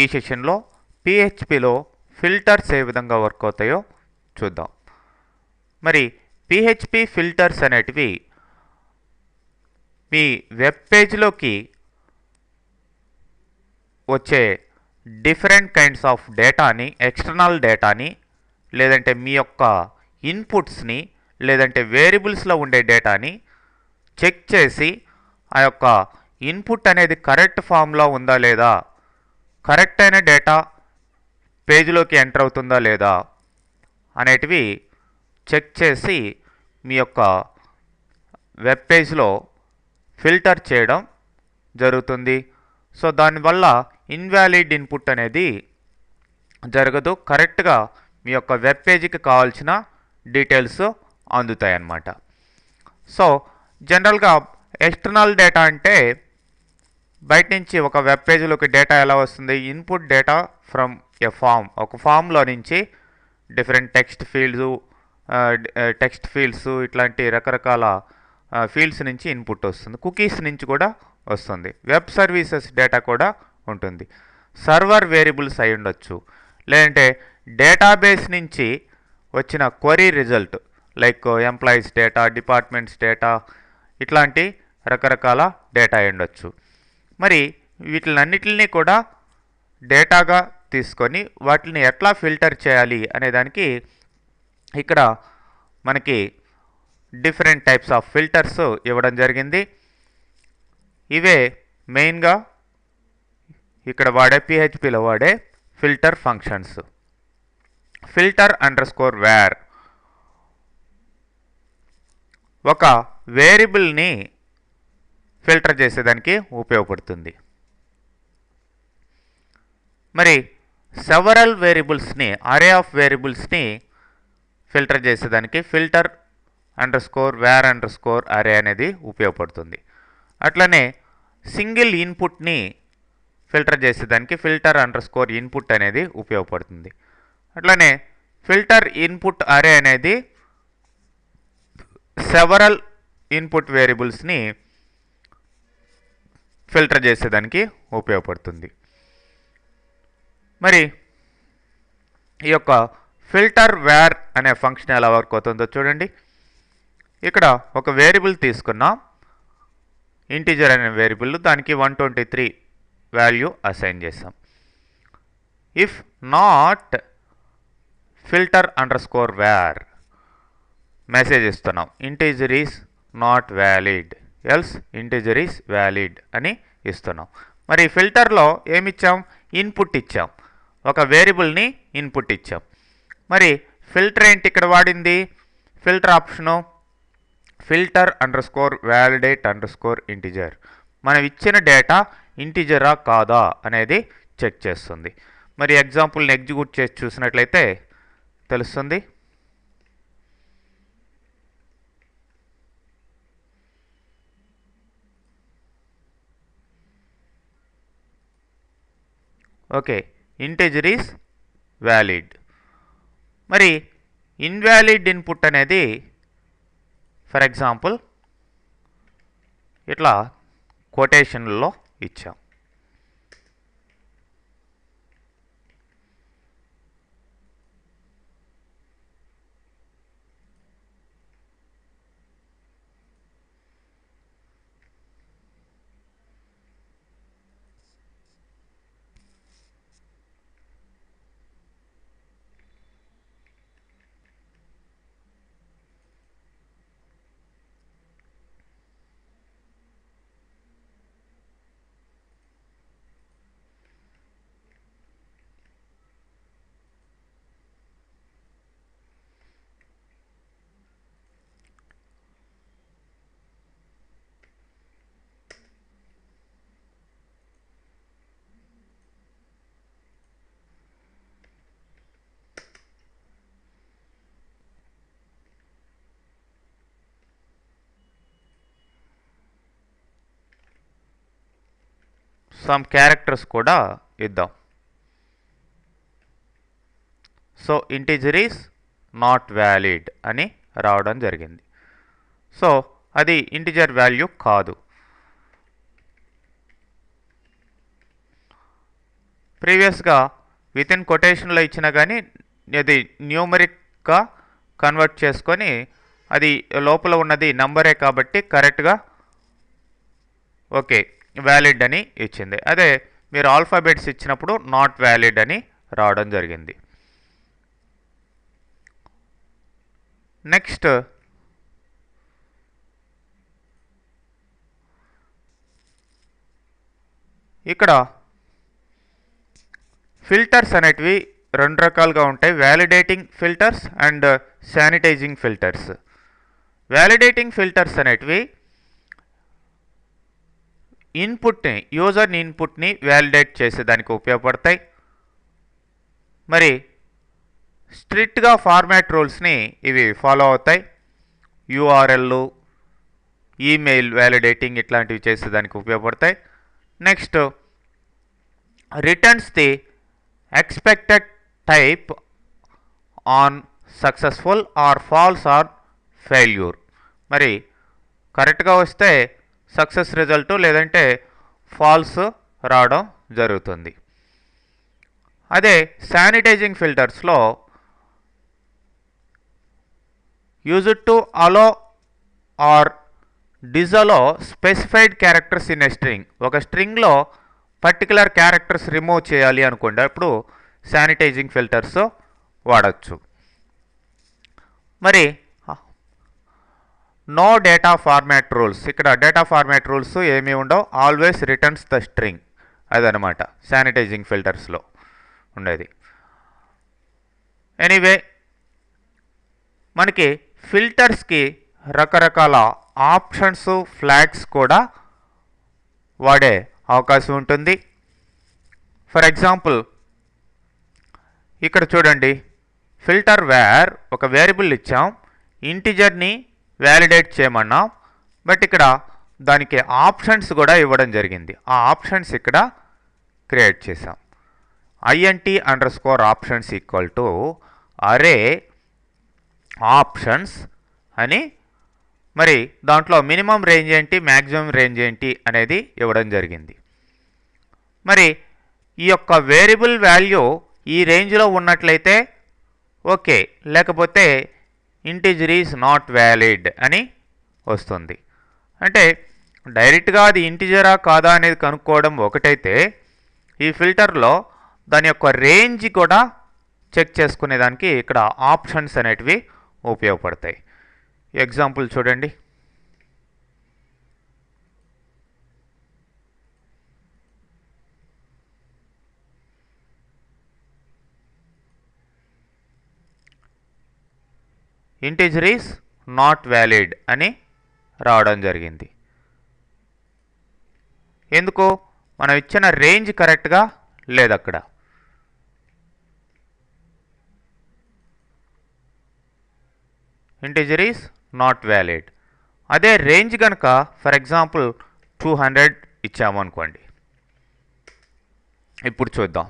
ఈ సెషన్లో పిహెచ్పిలో ఫిల్టర్స్ ఏ విధంగా వర్క్ అవుతాయో చూద్దాం. మరి పిహెచ్పి ఫిల్టర్స్ అనేటివి మీ వెబ్ పేజ్లోకి వచ్చే డిఫరెంట్ కైండ్స్ ఆఫ్ డేటాని, ఎక్స్టర్నల్ డేటాని, లేదంటే మీ యొక్క ఇన్పుట్స్ని, లేదంటే వేరియబుల్స్లో ఉండే డేటాని చెక్ చేసి ఆ యొక్క ఇన్పుట్ అనేది కరెక్ట్ ఫామ్లో ఉందా లేదా, కరెక్ట్ అయిన డేటా పేజ్లోకి ఎంటర్ అవుతుందా లేదా అనేటివి చెక్ చేసి మీ యొక్క వెబ్ పేజ్లో ఫిల్టర్ చేయడం జరుగుతుంది. సో దానివల్ల ఇన్వాలిడ్ ఇన్పుట్ అనేది జరగదు, కరెక్ట్గా మీ యొక్క వెబ్ పేజీకి కావాల్సిన డీటెయిల్స్ అందుతాయి అన్నమాట. సో జనరల్గా ఎక్స్టర్నల్ డేటా అంటే బయట నుంచి ఒక వెబ్ పేజీలోకి డేటా ఎలా వస్తుంది? Input data from a form, ఒక ఫామ్లో నుంచి డిఫరెంట్ టెక్స్ట్ ఫీల్డ్స్ ఇట్లాంటి రకరకాల ఫీల్డ్స్ నుంచి ఇన్పుట్ వస్తుంది. కుకీస్ నుంచి కూడా వస్తుంది. వెబ్ సర్వీసెస్ డేటా కూడా ఉంటుంది. సర్వర్ వేరియబుల్స్ అయి ఉండొచ్చు, లేదంటే డేటాబేస్ నుంచి వచ్చిన query result like employees data, departments data, ఇట్లాంటి రకరకాల డేటా అయి ఉండొచ్చు. మరి వీటిలన్నిటిని కూడా డేటాగా తీసుకొని వాటిని ఎట్లా ఫిల్టర్ చేయాలి అనే దానికి ఇక్కడ మనకి డిఫరెంట్ టైప్స్ ఆఫ్ ఫిల్టర్స్ ఇవ్వడం జరిగింది. ఇవే మెయిన్గా ఇక్కడ వాడే పిహెచ్పిలో వాడే ఫిల్టర్ ఫంక్షన్స్. ఫిల్టర్ _var ఒక వేరియబుల్ని ఫిల్టర్ చేసేదానికి ఉపయోగపడుతుంది. మరి సెవరల్ వేరియబుల్స్ని, అరే ఆఫ్ వేరియబుల్స్ని ఫిల్టర్ చేసేదానికి ఫిల్టర్ _var _array అనేది ఉపయోగపడుతుంది. అట్లనే సింగిల్ ఇన్పుట్ని ఫిల్టర్ చేసేదానికి ఫిల్టర్ _input అనేది ఉపయోగపడుతుంది. అట్లనే ఫిల్టర్ ఇన్పుట్ అరే అనేది సెవరల్ ఇన్పుట్ వేరియబుల్స్ని ఫిల్టర్ చేసేదానికి ఉపయోగపడుతుంది. మరి ఈ యొక్క ఫిల్టర్ var అనే ఫంక్షన్ ఎలా వర్క్ అవుతుందో చూడండి. ఇక్కడ ఒక వేరియబుల్ తీసుకున్నాం, ఇంటిజర్ అనే వేరియబుల్, దానికి 123 వాల్యూ అసైన్ చేసాం. If not filter _var message ఇస్తున్నాం, integer is not valid, else integer is valid అని ఇస్తున్నాం. మరి ఫిల్టర్లో ఏమిచ్చాం? ఇన్పుట్ ఇచ్చాం, ఒక వేరియబుల్ని ఇన్పుట్ ఇచ్చాం. మరి ఫిల్టర్ ఏంటి ఇక్కడ వాడింది? Filter option filter _validate _integer. మనం ఇచ్చిన డేటా ఇంటిజరా కాదా అనేది చెక్ చేస్తుంది. మరి ఎగ్జాంపుల్ని ఎగ్జిక్యూట్ చేసి చూసినట్లయితే తెలుస్తుంది. Okay, integer is valid. మరి ఇన్వాలిడ్ ఇన్పుట్ అనేది ఫర్ ఎగ్జాంపుల్ ఇట్లా కొటేషన్లో ఇచ్చాం. సమ్ క్యారెక్టర్స్ కూడా ఇద్దాం. So integer is not valid అని రావడం జరిగింది. సో అది ఇంటిజర్ వాల్యూ కాదు. ప్రీవియస్గా విత్ ఇన్ కొటేషన్లో ఇచ్చినా కానీ అది న్యూమరిక్గా కన్వర్ట్ చేసుకొని అది లోపల ఉన్నది నంబరే కాబట్టి కరెక్ట్గా ఓకే వ్యాలిడ్ అని ఇచ్చింది. అదే మీరు ఆల్ఫాబెట్స్ ఇచ్చినప్పుడు నాట్ వ్యాలిడ్ అని రావడం జరిగింది. నెక్స్ట్ ఇక్కడ ఫిల్టర్స్ అనేటివి రెండు రకాలుగా ఉంటాయి, validating filters and sanitising filters. Validating filters అనేటివి ఇన్పుట్ని యూజర్ ఇన్పుట్ని వ్యాలిడేట్ చేసేదానికి ఉపయోగపడతాయి. మరి స్ట్రిక్ట్గా ఫార్మాట్ రూల్స్ని ఇవి ఫాలో అవుతాయి. యూఆర్ఎల్, ఈమెయిల్ వ్యాలిడేటింగ్ ఇట్లాంటివి చేసేదానికి ఉపయోగపడతాయి. Next returns the expected type on successful or false or failure. మరి కరెక్ట్గా వస్తే సక్సెస్ రిజల్ట్, లేదంటే ఫాల్స్ రావడం జరుగుతుంది. అదే శానిటైజింగ్ ఫిల్టర్స్లో use to allow or disallow specified characters in a string. ఒక స్ట్రింగ్లో పర్టికులర్ క్యారెక్టర్స్ రిమూవ్ చేయాలి అనుకోండి, అప్పుడు శానిటైజింగ్ ఫిల్టర్స్ వాడచ్చు. మరి నో డేటా ఫార్మాట్ రూల్స్, ఇక్కడ డేటా ఫార్మాట్ రూల్స్ ఏమీ ఉండవు, ఆల్వేస్ రిటర్న్స్ ద స్ట్రింగ్, అదనమాట శానిటైజింగ్ ఫిల్టర్స్లో ఉండేది. ఎనీవే మనకి ఫిల్టర్స్కి రకరకాల ఆప్షన్స్, ఫ్లాగ్స్ కూడా వాడే అవకాశం ఉంటుంది. ఫర్ ఎగ్జాంపుల్ ఇక్కడ చూడండి, ఫిల్టర్ వేర్ ఒక వేరియబుల్ ఇచ్చాం, ఇంటిజర్ని వ్యాలిడేట్ చేయమన్నాం, బట్ ఇక్కడ దానికి ఆప్షన్స్ కూడా ఇవ్వడం జరిగింది. ఆ ఆప్షన్స్ ఇక్కడ క్రియేట్ చేసాం. int_options ఈక్వల్ టు అరే ఆప్షన్స్ అని, మరి దాంట్లో మినిమం రేంజ్ ఏంటి, మ్యాక్సిమం రేంజ్ ఏంటి అనేది ఇవ్వడం జరిగింది. మరి ఈ యొక్క వేరియబుల్ వాల్యూ ఈ రేంజ్లో ఉన్నట్లయితే ఓకే, లేకపోతే ఇంటిజర్ ఈజ్ నాట్ వ్యాలిడ్ అని వస్తుంది. అంటే డైరెక్ట్గా అది ఇంటిజరా కాదా అనేది కనుక్కోవడం ఒకటైతే, ఈ ఫిల్టర్లో దాని యొక్క రేంజ్ కూడా చెక్ చేసుకునేదానికి ఇక్కడ ఆప్షన్స్ అనేటివి ఉపయోగపడతాయి. ఎగ్జాంపుల్ చూడండి, ఇంటిజర్ ఈజ్ నాట్ వ్యాలిడ్ అని రావడం జరిగింది. ఎందుకు? మనం ఇచ్చిన రేంజ్ కరెక్ట్గా లేదు అక్కడ. Integer is not valid. అదే రేంజ్ కనుక ఫర్ ఎగ్జాంపుల్ 200 ఇచ్చాము అనుకోండి, ఇప్పుడు చూద్దాం.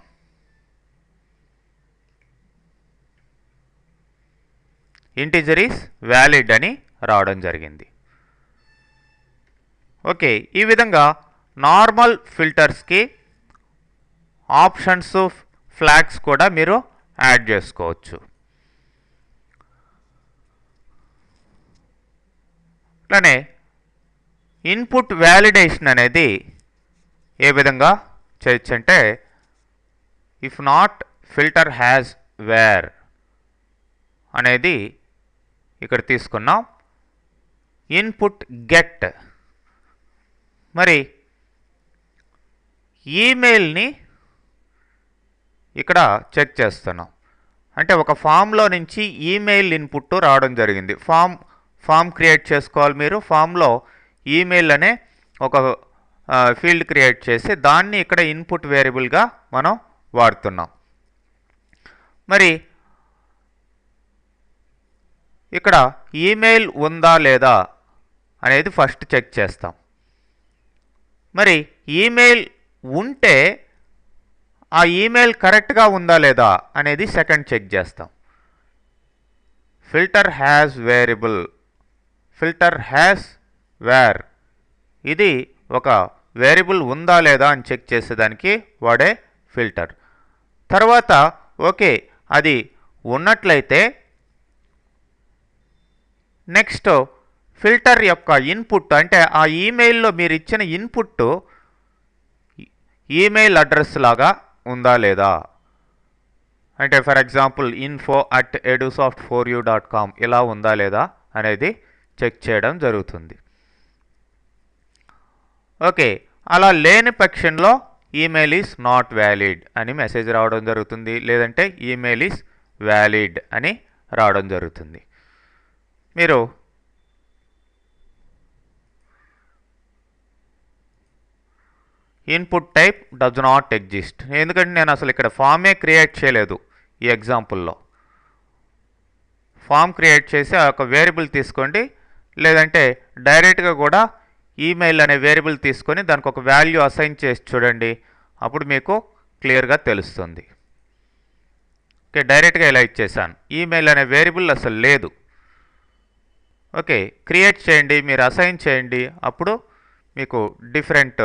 ఇంటిజర్ ఈజ్ వ్యాలిడ్ అని రావడం జరిగింది. ఓకే, ఈ విధంగా నార్మల్ ఫిల్టర్స్కి ఆప్షన్స్, ఫ్లాగ్స్ కూడా మీరు యాడ్ చేసుకోవచ్చు. అట్లానే ఇన్పుట్ వ్యాలిడేషన్ అనేది ఏ విధంగా చేయొచ్చు అంటే, if not filter has var అనేది ఇక్కడ తీసుకున్నాం. ఇన్పుట్ గెట్, మరి ఈమెయిల్ని ఇక్కడ చెక్ చేస్తున్నాం. అంటే ఒక ఫామ్లో నుంచి ఈమెయిల్ ఇన్పుట్ రావడం జరిగింది. ఫామ్ క్రియేట్ చేసుకోవాలి మీరు. ఫామ్లో ఈమెయిల్ అనే ఒక ఫీల్డ్ క్రియేట్ చేసి దాన్ని ఇక్కడ ఇన్పుట్ వేరియబుల్గా మనం వాడుతున్నాం. మరి ఇక్కడ ఈమెయిల్ ఉందా లేదా అనేది ఫస్ట్ చెక్ చేస్తాం. మరి ఈమెయిల్ ఉంటే ఆ ఈమెయిల్ కరెక్ట్గా ఉందా లేదా అనేది సెకండ్ చెక్ చేస్తాం. Filter has variable, filter has var, ఇది ఒక వేరియబుల్ ఉందా లేదా అని చెక్ చేసేదానికి వాడే ఫిల్టర్. తర్వాత ఓకే అది ఉన్నట్లయితే నెక్స్ట్ ఫిల్టర్ యొక్క ఇన్పుట్ అంటే ఆ ఈమెయిల్లో మీరు ఇచ్చిన ఇన్పుట్ ఈమెయిల్ అడ్రస్ లాగా ఉందా లేదా, అంటే ఫర్ ఎగ్జాంపుల్ info@edusoft4u.com ఇలా ఉందా లేదా అనేది చెక్ చేయడం జరుగుతుంది. ఓకే, అలా లేని పక్షంలో ఈమెయిల్ ఈజ్ నాట్ వ్యాలిడ్ అని మెసేజ్ రావడం జరుగుతుంది, లేదంటే ఈమెయిల్ ఈజ్ వ్యాలిడ్ అని రావడం జరుగుతుంది. మీరు input type does not exist, ఎందుకంటే నేను అసలు ఇక్కడ ఫామే క్రియేట్ చేయలేదు. ఈ ఎగ్జాంపుల్లో ఫామ్ క్రియేట్ చేసి ఆ యొక్క వేరియబుల్ తీసుకోండి, లేదంటే డైరెక్ట్గా కూడా ఈమెయిల్ అనే వేరియబుల్ తీసుకొని దానికి ఒక వాల్యూ అసైన్ చేసి చూడండి, అప్పుడు మీకు క్లియర్గా తెలుస్తుంది. ఓకే, డైరెక్ట్గా ఇలా ఇచ్చేసాను, ఈమెయిల్ అనే వేరియబుల్ అసలు లేదు. ఓకే, క్రియేట్ చేయండి, మీరు అసైన్ చేయండి, అప్పుడు మీకు డిఫరెంట్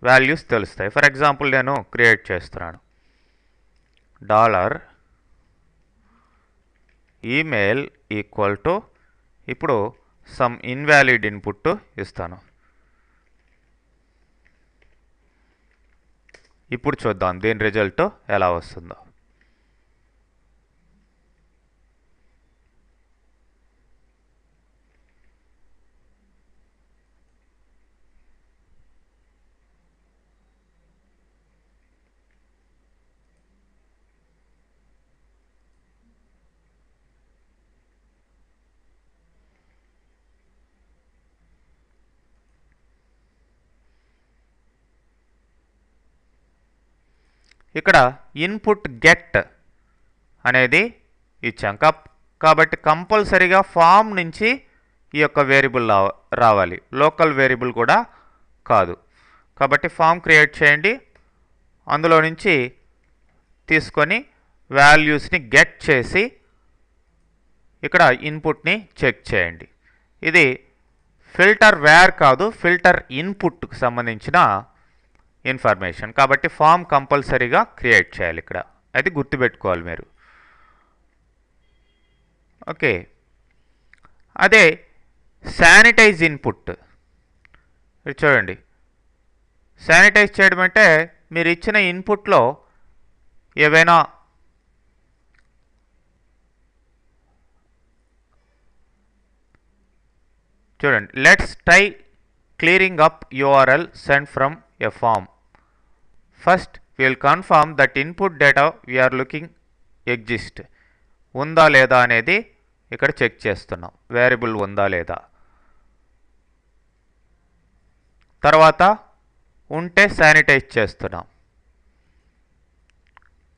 వాల్యూస్ తెలుస్తాయి. ఫర్ ఎగ్జాంపుల్ నేను క్రియేట్ చేస్తున్నాను, $email ఈక్వల్ టు, ఇప్పుడు సమ్ ఇన్వాలిడ్ ఇన్పుట్ ఇస్తాను. ఇప్పుడు చూద్దాం దీని రిజల్ట్ ఎలా వస్తుందో. ఇక్కడ ఇన్పుట్ గెట్ అనేది ఇచ్చాం కాబట్టి కంపల్సరీగా ఫామ్ నుంచి ఈ యొక్క వేరియబుల్ రావాలి, లోకల్ వేరియబుల్ కూడా కాదు. కాబట్టి ఫామ్ క్రియేట్ చేయండి, అందులో నుంచి తీసుకొని వాల్యూస్ని గెట్ చేసి ఇక్కడ ఇన్పుట్ని చెక్ చేయండి. ఇది ఫిల్టర్ వేర్ కాదు, ఫిల్టర్ ఇన్పుట్కి సంబంధించిన ఇన్ఫర్మేషన్. కాబట్టి ఫామ్ కంపల్సరీగా క్రియేట్ చేయాలి ఇక్కడ, అది గుర్తుపెట్టుకోవాలి మీరు. ఓకే, అదే శానిటైజ్ ఇన్పుట్ చూడండి. శానిటైజ్ చేయడం అంటే మీరు ఇచ్చిన ఇన్పుట్లో ఏవైనా చూడండి, let's try clearing up URL send from a form. First will confirm that input data we're looking exist, ఉందా లేదా అనేది ఇక్కడ చెక్ చేస్తున్నాం, వేరియబుల్ ఉందా లేదా. తర్వాత ఉంటే శానిటైజ్ చేస్తున్నాం.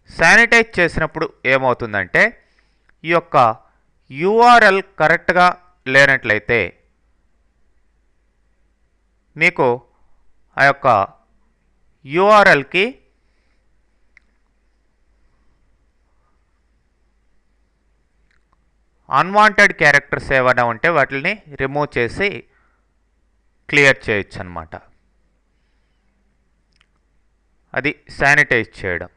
శానిటైజ్ చేసినప్పుడు ఏమవుతుందంటే ఈ యొక్క URL కరెక్ట్గా లేనట్లయితే మీకు ఆ యొక్క URLకి అన్వాంటెడ్ క్యారెక్టర్స్ ఏమైనా ఉంటే వాటిని రిమూవ్ చేసి క్లియర్ చేయొచ్చు అన్నమాట. అది శానిటైజ్ చేయడం.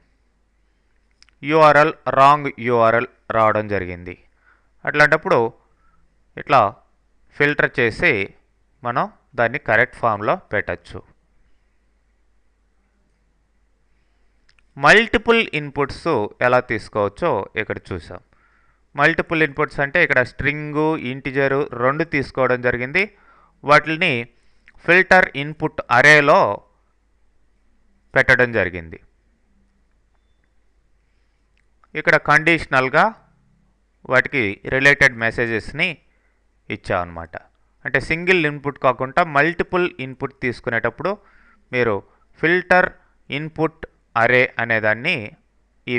రాంగ్ URL రావడం జరిగింది, అట్లాంటప్పుడు ఇట్లా ఫిల్టర్ చేసి మనం దాన్ని కరెక్ట్ ఫామ్లో పెట్టచ్చు. మల్టిపుల్ ఇన్పుట్స్ ఎలా తీసుకోవచ్చో ఇక్కడ చూసాం. మల్టిపుల్ ఇన్పుట్స్ అంటే ఇక్కడ స్ట్రింగు ఇంటిజరు రెండు తీసుకోవడం జరిగింది, వాటిని ఫిల్టర్ ఇన్పుట్ అరేలో పెట్టడం జరిగింది. ఇక్కడ కండిషనల్గా వాటికి రిలేటెడ్ మెసేజెస్ని ఇచ్చామన్నమాట. అంటే సింగిల్ ఇన్పుట్ కాకుండా మల్టిపుల్ ఇన్పుట్ తీసుకునేటప్పుడు మీరు ఫిల్టర్ ఇన్పుట్ అరే అనేదాన్ని ఈ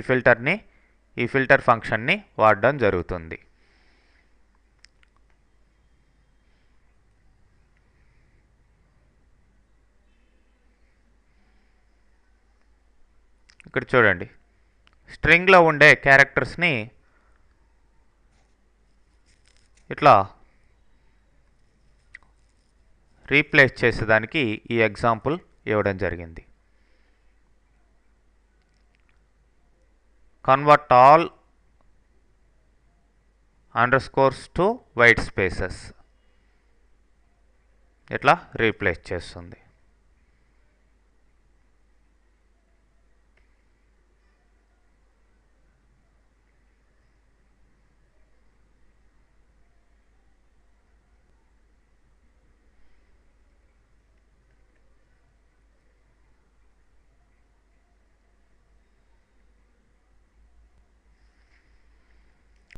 ఫిల్టర్ ఫంక్షన్ని వాడడం జరుగుతుంది. ఇక్కడ చూడండి, స్ట్రింగ్లో ఉండే క్యారెక్టర్స్ని ఇట్లా రీప్లేస్ చేసేదానికి ఈ ఎగ్జాంపుల్ ఇవ్వడం జరిగింది. Convert all under scores to white spaces ఇట్లా రీప్లేస్ చేస్తుంది.